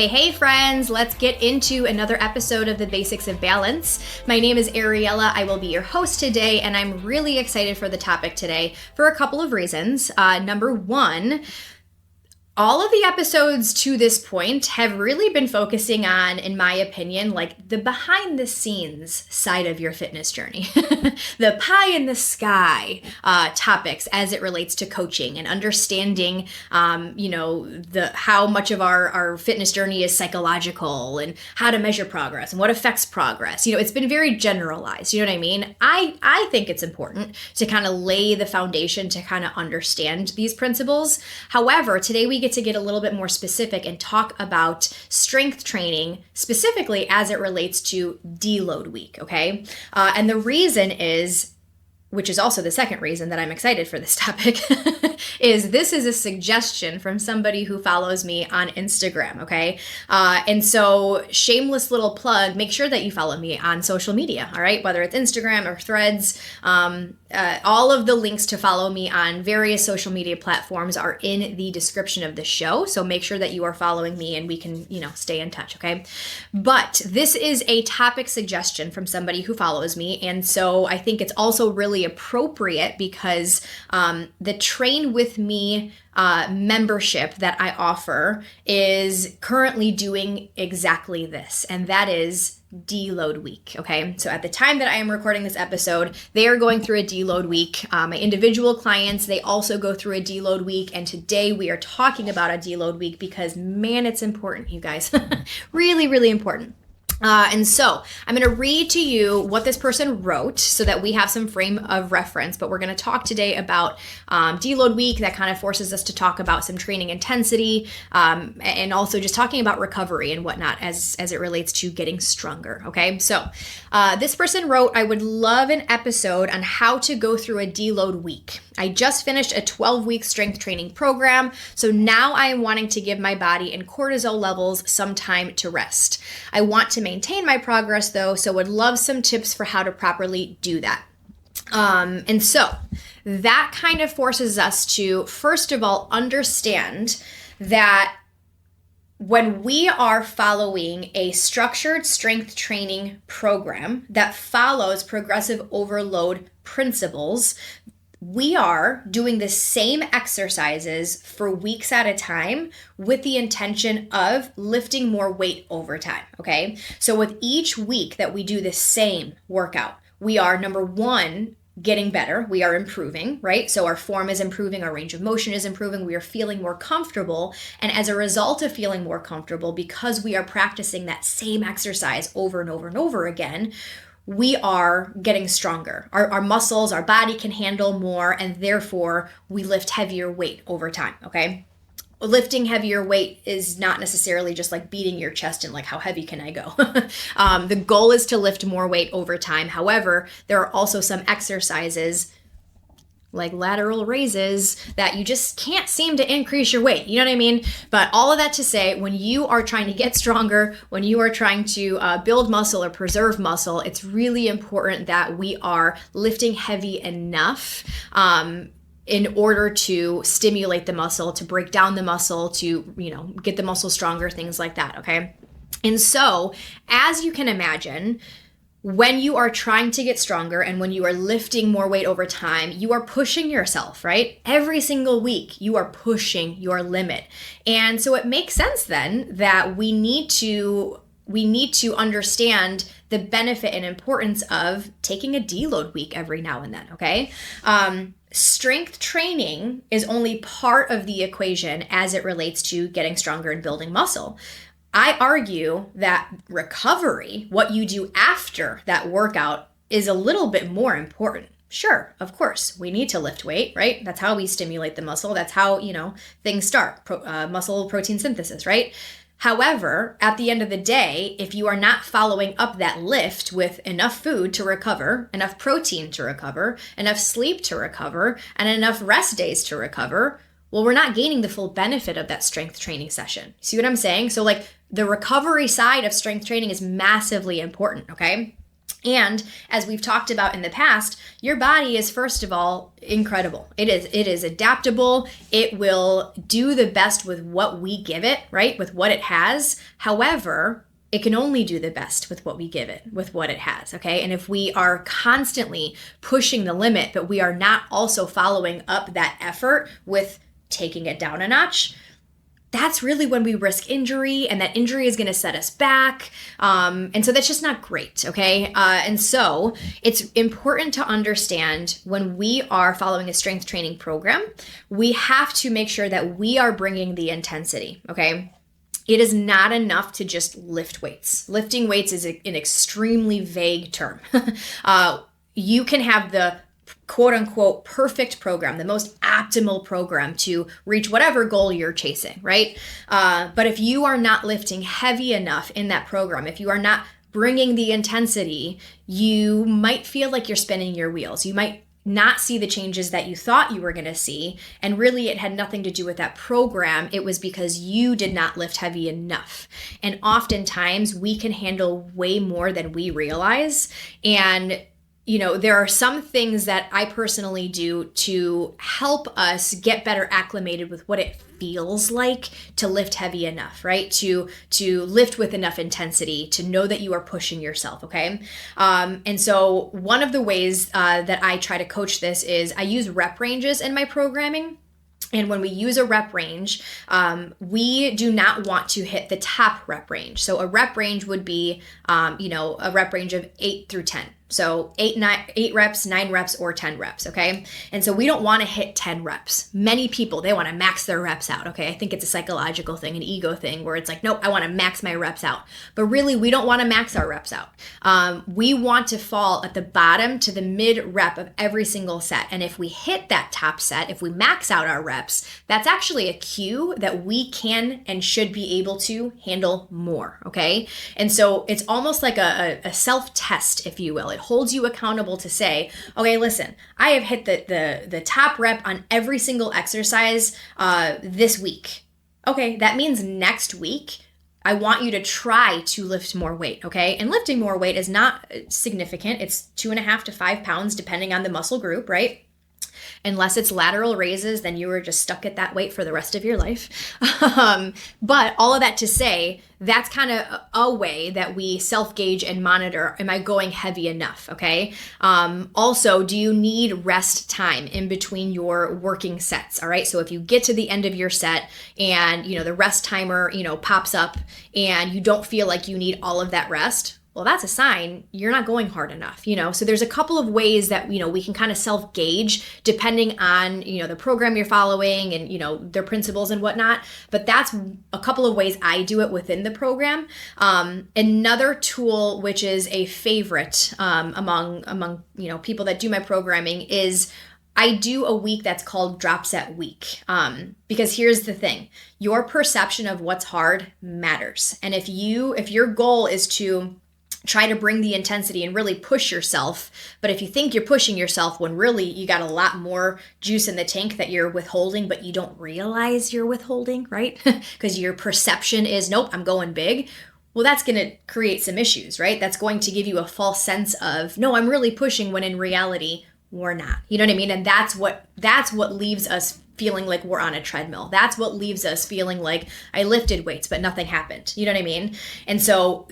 Hey friends, let's get into another episode of the Basics of Balance. My name is Ariella. I will be your host today, and I'm really excited for the topic today for a couple of reasons. Number one, all of the episodes to this point have really been focusing on, in my opinion, like the behind the scenes side of your fitness journey, the pie in the sky topics as it relates to coaching and understanding, how much of our fitness journey is psychological and how to measure progress and what affects progress. It's been very generalized. You know what I mean? I think it's important to kind of lay the foundation to kind of understand these principles. However, today we get to get a little bit more specific and talk about strength training, specifically as it relates to deload week, okay? And the reason is, which is also the second reason that I'm excited for this topic, is this is a suggestion from somebody who follows me on Instagram, okay? And so shameless little plug, make sure that you follow me on social media, all right? Whether it's Instagram or Threads, all of the links to follow me on various social media platforms are in the description of the show. So make sure that you are following me and we can, stay in touch, okay? But this is a topic suggestion from somebody who follows me. And so I think it's also really appropriate because the Train With Me membership that I offer is currently doing exactly this, and that is deload week, okay? So at the time that I am recording this episode, they are going through a deload week. My individual clients, they also go through a deload week, and today we are talking about a deload week because, man, it's important, you guys. Really, really important. And so I'm going to read to you what this person wrote so that we have some frame of reference, but we're going to talk today about deload week. That kind of forces us to talk about some training intensity and also just talking about recovery and whatnot as it relates to getting stronger. Okay, so this person wrote, I would love an episode on how to go through a deload week. I just finished a 12-week strength training program, so now I am wanting to give my body and cortisol levels some time to rest. I want to maintain my progress though, so would love some tips for how to properly do that. And so that kind of forces us to, first of all, understand that when we are following a structured strength training program that follows progressive overload principles, we are doing the same exercises for weeks at a time with the intention of lifting more weight over time, okay? So with each week that we do the same workout, we are, number one, getting better. We are improving, right? So our form is improving, our range of motion is improving, we are feeling more comfortable. And as a result of feeling more comfortable, because we are practicing that same exercise over and over and over again, we are getting stronger. Our muscles, our body can handle more, and therefore we lift heavier weight over time, okay? Lifting heavier weight is not necessarily just like beating your chest and like, how heavy can I go? The goal is to lift more weight over time. However, there are also some exercises like lateral raises that you just can't seem to increase your weight. You know what I mean? But all of that to say, when you are trying to get stronger, when you are trying to build muscle or preserve muscle, it's really important that we are lifting heavy enough in order to stimulate the muscle, to break down the muscle, to, get the muscle stronger, things like that, okay? And so, as you can imagine, when you are trying to get stronger and when you are lifting more weight over time, you are pushing yourself, right? Every single week, you are pushing your limit. And so it makes sense then that we need to understand the benefit and importance of taking a deload week every now and then, okay? Strength training is only part of the equation as it relates to getting stronger and building muscle. I argue that recovery, what you do after that workout, is a little bit more important. Sure, of course, we need to lift weight, right? That's how we stimulate the muscle. That's how, things start, muscle protein synthesis, right? However, at the end of the day, if you are not following up that lift with enough food to recover, enough protein to recover, enough sleep to recover, and enough rest days to recover, well, we're not gaining the full benefit of that strength training session. See what I'm saying? So like the recovery side of strength training is massively important, okay? And as we've talked about in the past, your body is, first of all, incredible. It is adaptable. It will do the best with what we give it, right? With what it has. However, it can only do the best with what we give it, with what it has, okay? And if we are constantly pushing the limit, but we are not also following up that effort with taking it down a notch, that's really when we risk injury, and that injury is going to set us back. And so that's just not great, okay? And so it's important to understand when we are following a strength training program, we have to make sure that we are bringing the intensity, okay? It is not enough to just lift weights. Lifting weights is an extremely vague term. You can have the quote unquote perfect program, the most optimal program to reach whatever goal you're chasing, right? But if you are not lifting heavy enough in that program, if you are not bringing the intensity, you might feel like you're spinning your wheels. You might not see the changes that you thought you were going to see. And really, it had nothing to do with that program. It was because you did not lift heavy enough. And oftentimes, we can handle way more than we realize. And there are some things that I personally do to help us get better acclimated with what it feels like to lift heavy enough, right? To lift with enough intensity, to know that you are pushing yourself, okay? And so one of the ways that I try to coach this is I use rep ranges in my programming. And when we use a rep range, we do not want to hit the top rep range. So a rep range would be, a rep range of 8 through 10. So 8 reps, 9 reps, or 10 reps, okay? And so we don't want to hit 10 reps. Many people, they want to max their reps out, okay? I think it's a psychological thing, an ego thing, where it's like, nope, I want to max my reps out. But really, we don't want to max our reps out. We want to fall at the bottom to the mid rep of every single set. And if we hit that top set, if we max out our reps, that's actually a cue that we can and should be able to handle more, okay? And so it's almost like a self-test, if you will. It holds you accountable to say, okay, listen, I have hit the top rep on every single exercise this week. Okay, that means next week, I want you to try to lift more weight, okay? And lifting more weight is not significant. It's 2.5 to 5 pounds, depending on the muscle group, right? Unless it's lateral raises, then you were just stuck at that weight for the rest of your life. But all of that to say, that's kind of a way that we self-gauge and monitor, am I going heavy enough, okay? Also, do you need rest time in between your working sets, all right? So if you get to the end of your set and, the rest timer, pops up and you don't feel like you need all of that rest, well, that's a sign you're not going hard enough, So there's a couple of ways that, we can kind of self-gauge depending on, the program you're following and, their principles and whatnot. But that's a couple of ways I do it within the program. Another tool, which is a favorite among people that do my programming, is I do a week that's called Dropset week. Because here's the thing, your perception of what's hard matters. And if your goal is to try to bring the intensity and really push yourself, but if you think you're pushing yourself when really you got a lot more juice in the tank that you're withholding, but you don't realize you're withholding, right? Because your perception is, nope, I'm going big. Well, that's going to create some issues, right? That's going to give you a false sense of, no, I'm really pushing, when in reality, we're not. You know what I mean? And that's what leaves us feeling like we're on a treadmill. That's what leaves us feeling like I lifted weights, but nothing happened. You know what I mean? And so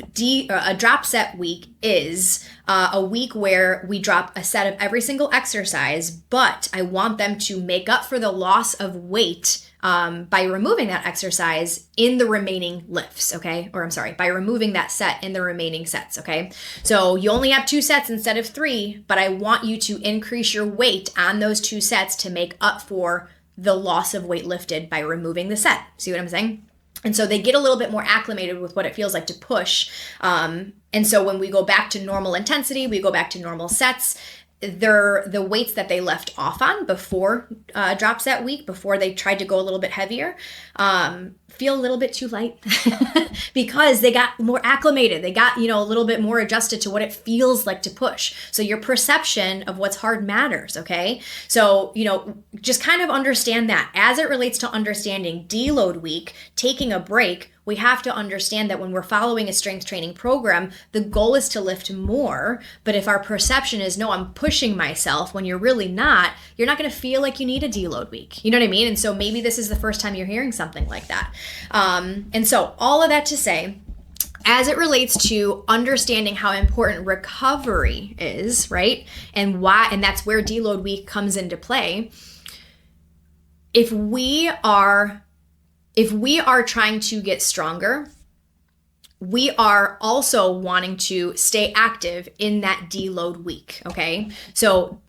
a drop set week is a week where we drop a set of every single exercise, but I want them to make up for the loss of weight by removing that exercise in the remaining lifts, okay? Or I'm sorry, by removing that set in the remaining sets, okay? So you only have 2 sets instead of 3, but I want you to increase your weight on those 2 sets to make up for the loss of weight lifted by removing the set. See what I'm saying? And so they get a little bit more acclimated with what it feels like to push. And so when we go back to normal intensity, we go back to normal sets, the weights that they left off on before drop set week, before they tried to go a little bit heavier, feel a little bit too light because they got more acclimated. They got, a little bit more adjusted to what it feels like to push. So your perception of what's hard matters, okay? So, just kind of understand that as it relates to understanding deload week, taking a break. we have to understand that when we're following a strength training program, the goal is to lift more. But if our perception is, no, I'm pushing myself, when you're really not, you're not going to feel like you need a deload week. You know what I mean? And so maybe this is the first time you're hearing something like that. And so all of that to say, as it relates to understanding how important recovery is, right? And why, and that's where deload week comes into play. If we are trying to get stronger, we are also wanting to stay active in that deload week, okay? So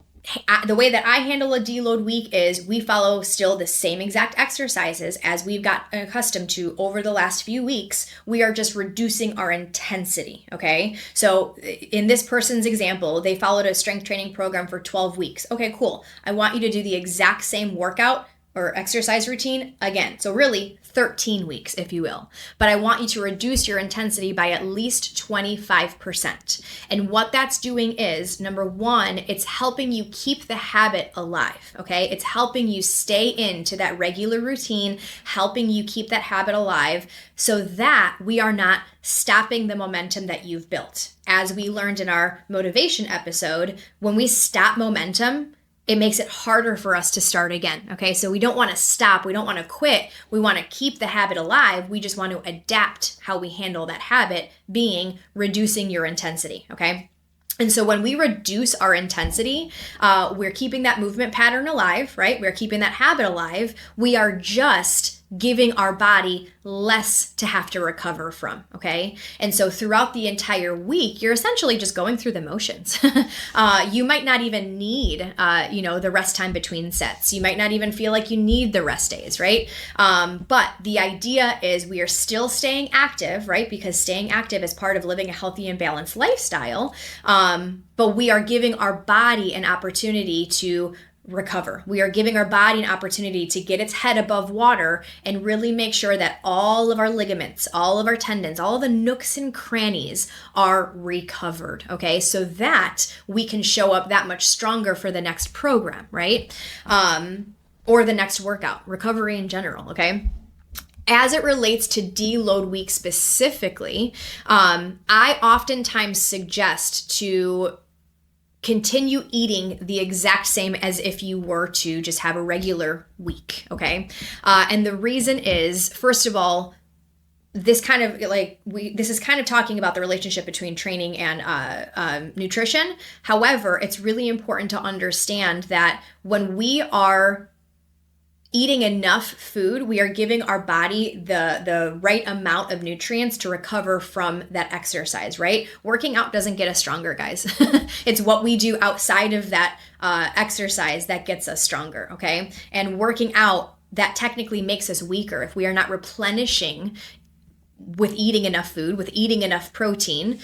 the way that I handle a deload week is we follow still the same exact exercises as we've got accustomed to over the last few weeks. We are just reducing our intensity, okay? So in this person's example, they followed a strength training program for 12 weeks. Okay, cool. I want you to do the exact same workout or exercise routine again. So really 13 weeks, if you will. But I want you to reduce your intensity by at least 25%. And what that's doing is, number one, it's helping you keep the habit alive, okay? It's helping you stay into that regular routine, helping you keep that habit alive so that we are not stopping the momentum that you've built. As we learned in our motivation episode, when we stop momentum, it makes it harder for us to start again, okay? So we don't want to stop. We don't want to quit. We want to keep the habit alive. We just want to adapt how we handle that habit, being reducing your intensity, okay? And so when we reduce our intensity, we're keeping that movement pattern alive, right? We're keeping that habit alive. We are just giving our body less to have to recover from, okay? And so throughout the entire week, you're essentially just going through the motions. You might not even need, the rest time between sets. You might not even feel like you need the rest days, right? But the idea is we are still staying active, right? Because staying active is part of living a healthy and balanced lifestyle. But we are giving our body an opportunity to recover. We are giving our body an opportunity to get its head above water and really make sure that all of our ligaments, all of our tendons, all the nooks and crannies are recovered, okay? So that we can show up that much stronger for the next program, right? Or the next workout, recovery in general, okay? As it relates to deload week specifically, I oftentimes suggest to continue eating the exact same as if you were to just have a regular week, okay? And the reason is, first of all, this is kind of talking about the relationship between training and nutrition. However, it's really important to understand that when we are eating enough food, we are giving our body the right amount of nutrients to recover from that exercise, right? Working out doesn't get us stronger, guys. It's what we do outside of that exercise that gets us stronger, okay? And working out, that technically makes us weaker if we are not replenishing with eating enough food, with eating enough protein,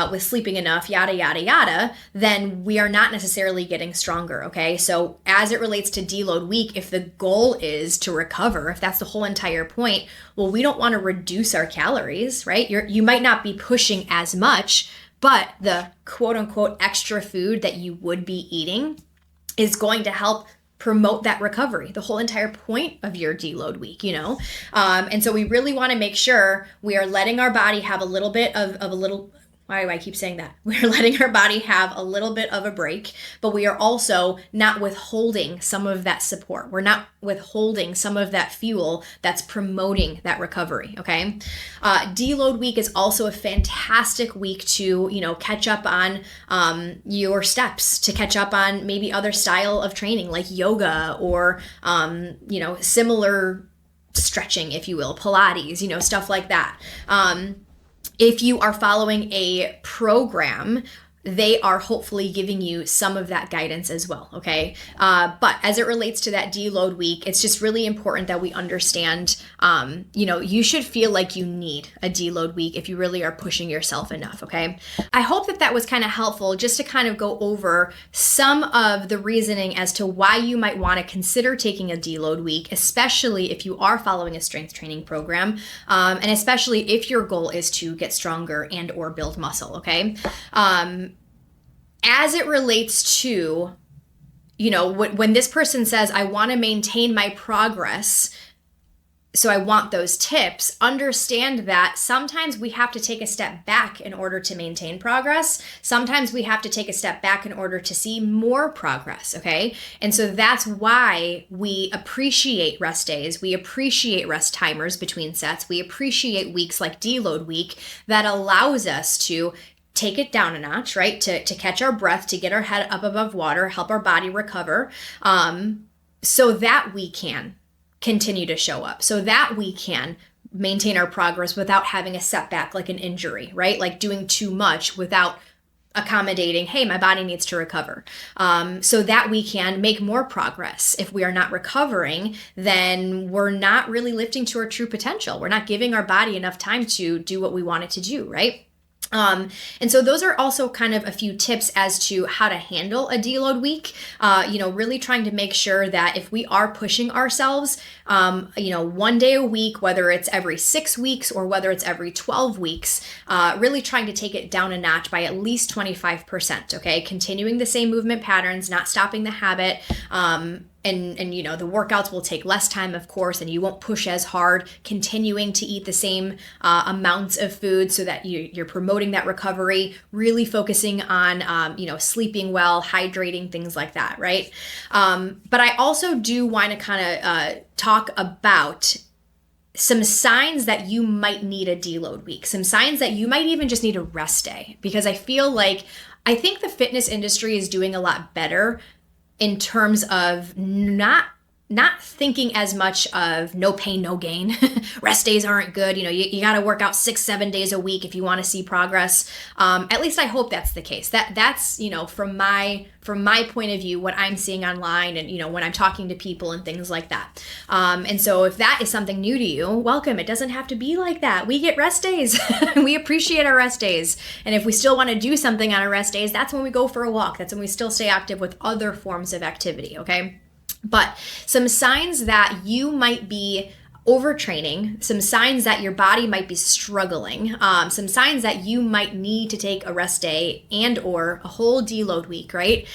with sleeping enough, yada, yada, yada, then we are not necessarily getting stronger, okay? So as it relates to deload week, if the goal is to recover, if that's the whole entire point, well, we don't want to reduce our calories, right? You might not be pushing as much, but the quote unquote extra food that you would be eating is going to help promote that recovery, the whole entire point of your deload week, And so we really want to make sure we are letting our body have a little bit of a little, why do I keep saying that? We're letting our body have a little bit of a break, but we are also not withholding some of that support. We're not withholding some of that fuel that's promoting that recovery, okay? Deload week is also a fantastic week to, catch up on your steps, to catch up on maybe other style of training like yoga or, similar stretching, if you will, Pilates, stuff like that. If you are following a program, they are hopefully giving you some of that guidance as well, okay? But as it relates to that deload week, it's just really important that we understand, you should feel like you need a deload week if you really are pushing yourself enough, okay? I hope that was kind of helpful just to kind of go over some of the reasoning as to why you might want to consider taking a deload week, especially if you are following a strength training program, and especially if your goal is to get stronger and or build muscle, okay? As it relates to, when this person says, I want to maintain my progress So I want those tips. Understand that sometimes we have to take a step back in order to maintain progress. Sometimes we have to take a step back in order to see more progress, okay? And so that's why we appreciate rest days. We appreciate rest timers between sets. We appreciate weeks like Deload week that allows us to take it down a notch, right? To catch our breath, to get our head up above water, help our body recover, so that we can continue to show up, so that we can maintain our progress without having a setback like an injury, right? Like doing too much without accommodating, hey, my body needs to recover, so that we can make more progress. If we are not recovering, then we're not really lifting to our true potential. We're not giving our body enough time to do what we want it to do, right? And so those are also kind of a few tips as to how to handle a deload week, really trying to make sure that if we are pushing ourselves, 1 day a week, whether it's every 6 weeks or whether it's every 12 weeks, really trying to take it down a notch by at least 25%, okay? Continuing the same movement patterns, not stopping the habit, and the workouts will take less time, of course, and you won't push as hard, continuing to eat the same amounts of food so that you're promoting that recovery, really focusing on, sleeping well, hydrating, things like that, right? But I also do want to kind of talk about some signs that you might need a deload week, some signs that you might even just need a rest day, because I think the fitness industry is doing a lot better in terms of not thinking as much of no pain, no gain. Rest days aren't good. You got to work out 6-7 days a week if you want to see progress. At least I hope that's the case. That's from my point of view, what I'm seeing online and, when I'm talking to people and things like that. And so if that is something new to you, welcome. It doesn't have to be like that. We get rest days. We appreciate our rest days. And if we still want to do something on our rest days, that's when we go for a walk. That's when we still stay active with other forms of activity. Okay. But some signs that you might be overtraining, some signs that your body might be struggling, some signs that you might need to take a rest day and or a whole deload week, right?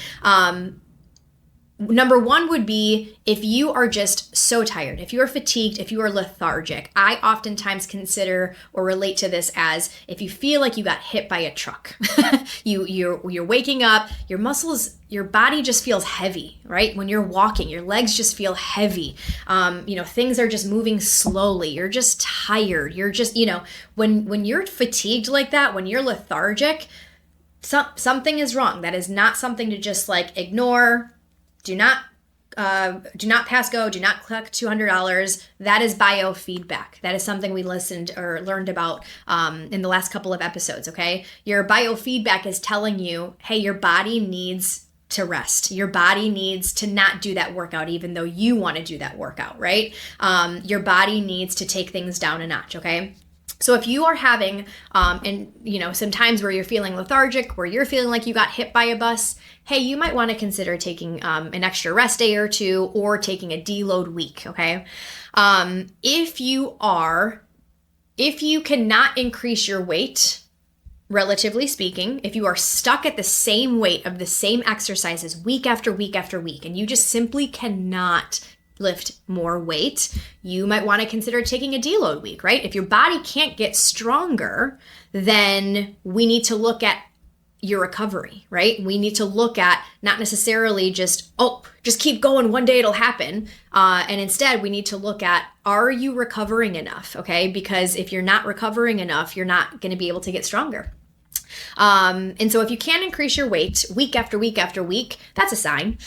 Number one would be if you are just so tired, if you are fatigued, if you are lethargic. I oftentimes consider or relate to this as if you feel like you got hit by a truck. You're waking up, your muscles, your body just feels heavy, right? When you're walking, your legs just feel heavy. Things are just moving slowly. You're just tired. You're just, when you're fatigued like that, when you're lethargic, something is wrong. That is not something to just ignore. Do not pass go. Do not collect $200. That is biofeedback. That is something we listened or learned about in the last couple of episodes, okay? Your biofeedback is telling you, hey, your body needs to rest. Your body needs to not do that workout even though you want to do that workout, right? Your body needs to take things down a notch, okay? So if you are having, some times where you're feeling lethargic, where you're feeling like you got hit by a bus, hey, you might want to consider taking an extra rest day or two or taking a deload week, okay? If you cannot increase your weight, relatively speaking, if you are stuck at the same weight of the same exercises week after week after week, and you just simply cannot lift more weight, you might want to consider taking a deload week, right? If your body can't get stronger, then we need to look at your recovery, right? We need to look at not necessarily just keep going, one day it'll happen. And instead we need to look at, are you recovering enough? Okay. Because if you're not recovering enough, you're not going to be able to get stronger. And so if you can increase your weight week after week after week, that's a sign.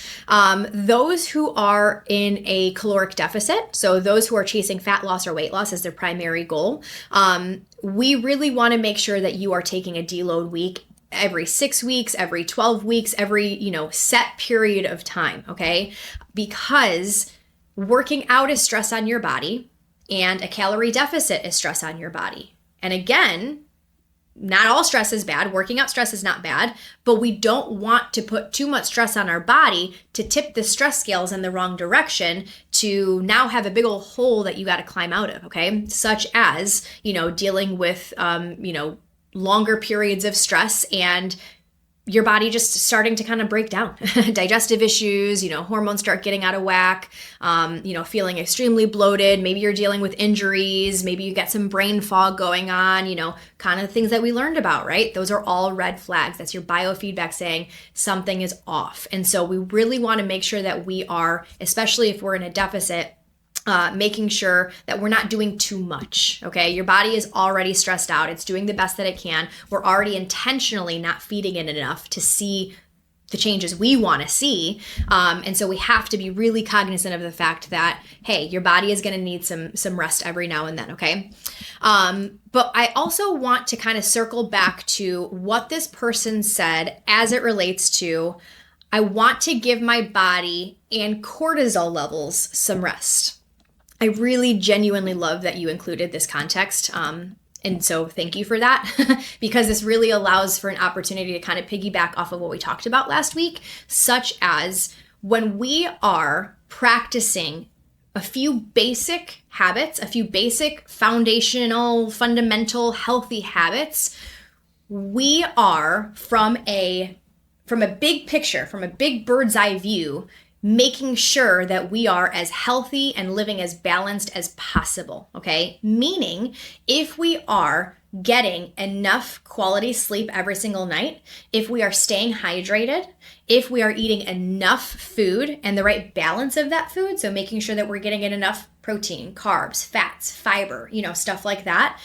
Those who are in a caloric deficit, so those who are chasing fat loss or weight loss as their primary goal, we really want to make sure that you are taking a deload week every 6 weeks, every 12 weeks, every, set period of time. Okay. Because working out is stress on your body and a calorie deficit is stress on your body. And again, not all stress is bad. Working out stress is not bad, but we don't want to put too much stress on our body to tip the stress scales in the wrong direction to now have a big old hole that you got to climb out of, okay? Such as, dealing with, longer periods of stress and your body just starting to kind of break down. Digestive issues, hormones start getting out of whack, feeling extremely bloated. Maybe you're dealing with injuries. Maybe you get some brain fog going on, kind of things that we learned about, right? Those are all red flags. That's your biofeedback saying something is off. And so we really want to make sure that we are, especially if we're in a deficit, making sure that we're not doing too much, okay? Your body is already stressed out. It's doing the best that it can. We're already intentionally not feeding it enough to see the changes we want to see. And so we have to be really cognizant of the fact that, hey, your body is going to need some rest every now and then, okay? But I also want to kind of circle back to what this person said as it relates to, I want to give my body and cortisol levels some rest. I really genuinely love that you included this context. And so thank you for that, because this really allows for an opportunity to kind of piggyback off of what we talked about last week, such as when we are practicing a few basic habits, a few basic foundational, fundamental, healthy habits, we are from a big picture, from a big bird's eye view, making sure that we are as healthy and living as balanced as possible, okay? Meaning, if we are getting enough quality sleep every single night, if we are staying hydrated, if we are eating enough food and the right balance of that food, so making sure that we're getting in enough protein, carbs, fats, fiber, stuff like that,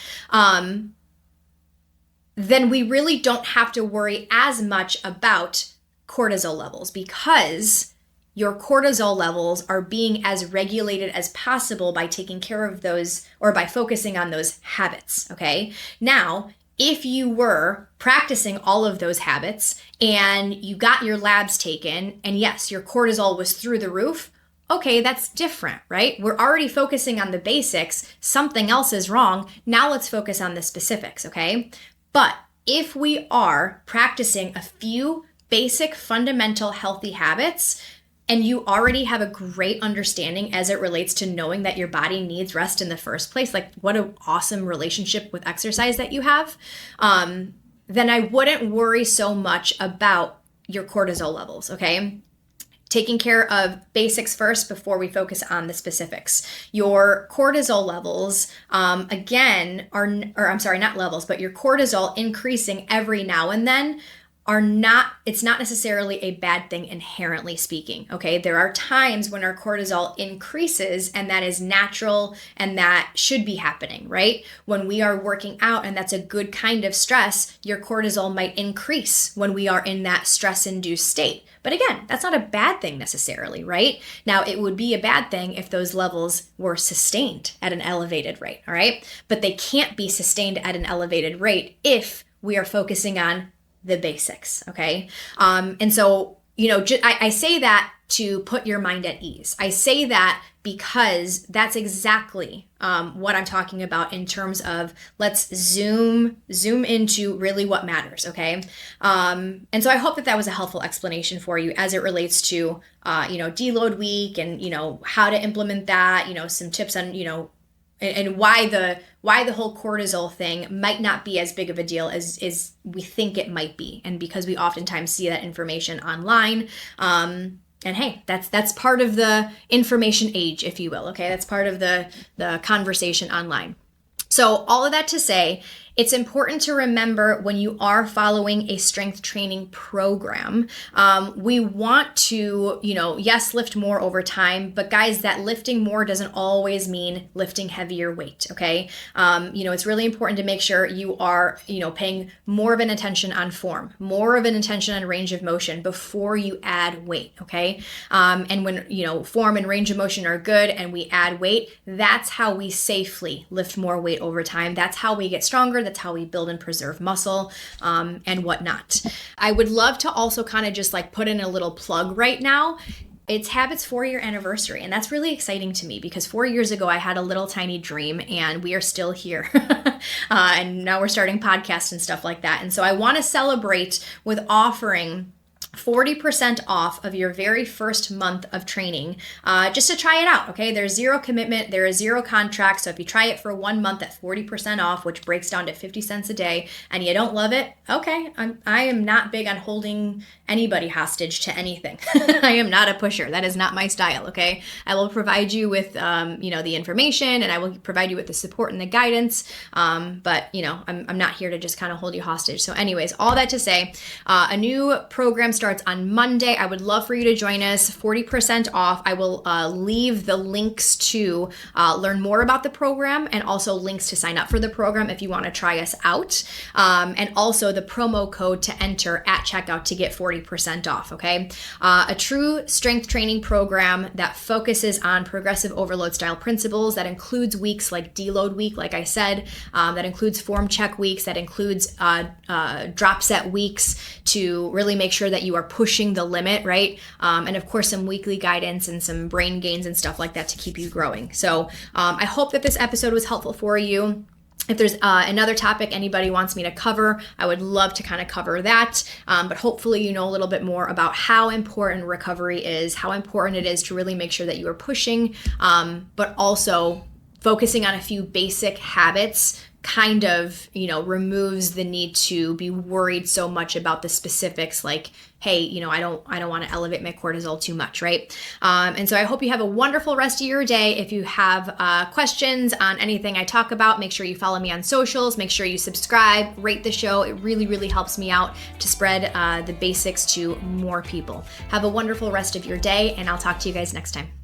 then we really don't have to worry as much about cortisol levels, because your cortisol levels are being as regulated as possible by taking care of those, or by focusing on those habits, okay? Now, if you were practicing all of those habits and you got your labs taken, and yes, your cortisol was through the roof, okay, that's different, right? We're already focusing on the basics. Something else is wrong. Now let's focus on the specifics, okay? But if we are practicing a few basic, fundamental, healthy habits, and you already have a great understanding as it relates to knowing that your body needs rest in the first place, like what an awesome relationship with exercise that you have, then I wouldn't worry so much about your cortisol levels, okay? Taking care of basics first before we focus on the specifics. Your cortisol levels, again, not levels, but your cortisol increasing every now and then it's not necessarily a bad thing inherently speaking, okay? There are times when our cortisol increases, and that is natural and that should be happening, right? When we are working out and that's a good kind of stress, your cortisol might increase when we are in that stress-induced state. But again, that's not a bad thing necessarily, right? Now, it would be a bad thing if those levels were sustained at an elevated rate, all right? But they can't be sustained at an elevated rate if we are focusing on the basics, okay? And so, I say that to put your mind at ease. I say that because that's exactly what I'm talking about in terms of let's zoom into really what matters, okay? And so I hope that was a helpful explanation for you as it relates to, deload week and, how to implement that, some tips on, and why the whole cortisol thing might not be as big of a deal as we think it might be. And because we oftentimes see that information online, and hey, that's part of the information age, if you will, okay? That's part of the conversation online. So all of that to say, it's important to remember when you are following a strength training program, we want to, yes, lift more over time, but guys, that lifting more doesn't always mean lifting heavier weight, okay? It's really important to make sure you are, paying more of an attention on form, more of an attention on range of motion before you add weight, okay? And when, form and range of motion are good and we add weight, that's how we safely lift more weight over time. That's how we get stronger. That's how we build and preserve muscle, and whatnot. I would love to also kind of just put in a little plug right now. It's Habit's 4-year anniversary, and that's really exciting to me because 4 years ago I had a little tiny dream, and we are still here. And now we're starting podcasts and stuff like that. And so I want to celebrate with offering 40% off of your very first month of training, just to try it out, okay? There's zero commitment, there is zero contract, so if you try it for 1 month at 40% off, which breaks down to 50 cents a day, and you don't love it, okay, I am not big on holding anybody hostage to anything. I am not a pusher. That is not my style, okay? I will provide you with, the information, and I will provide you with the support and the guidance, but, I'm not here to just kind of hold you hostage. So anyways, all that to say, a new program starts on Monday. I would love for you to join us. 40% off. I will leave the links to learn more about the program, and also links to sign up for the program if you want to try us out. And also the promo code to enter at checkout to get 40% off, okay? A true strength training program that focuses on progressive overload style principles, that includes weeks like Deload week, like I said, that includes form check weeks, that includes Dropset weeks to really make sure that you are pushing the limit, right? And of course, some weekly guidance and some brain gains and stuff like that to keep you growing. So I hope that this episode was helpful for you. If there's another topic anybody wants me to cover, I would love to kind of cover that. But hopefully you know a little bit more about how important recovery is, how important it is to really make sure that you are pushing, but also focusing on a few basic habits kind of, removes the need to be worried so much about the specifics, like, hey, I don't want to elevate my cortisol too much, right? And so I hope you have a wonderful rest of your day. If you have questions on anything I talk about, make sure you follow me on socials, make sure you subscribe, rate the show. It really, really helps me out to spread the basics to more people. Have a wonderful rest of your day, and I'll talk to you guys next time.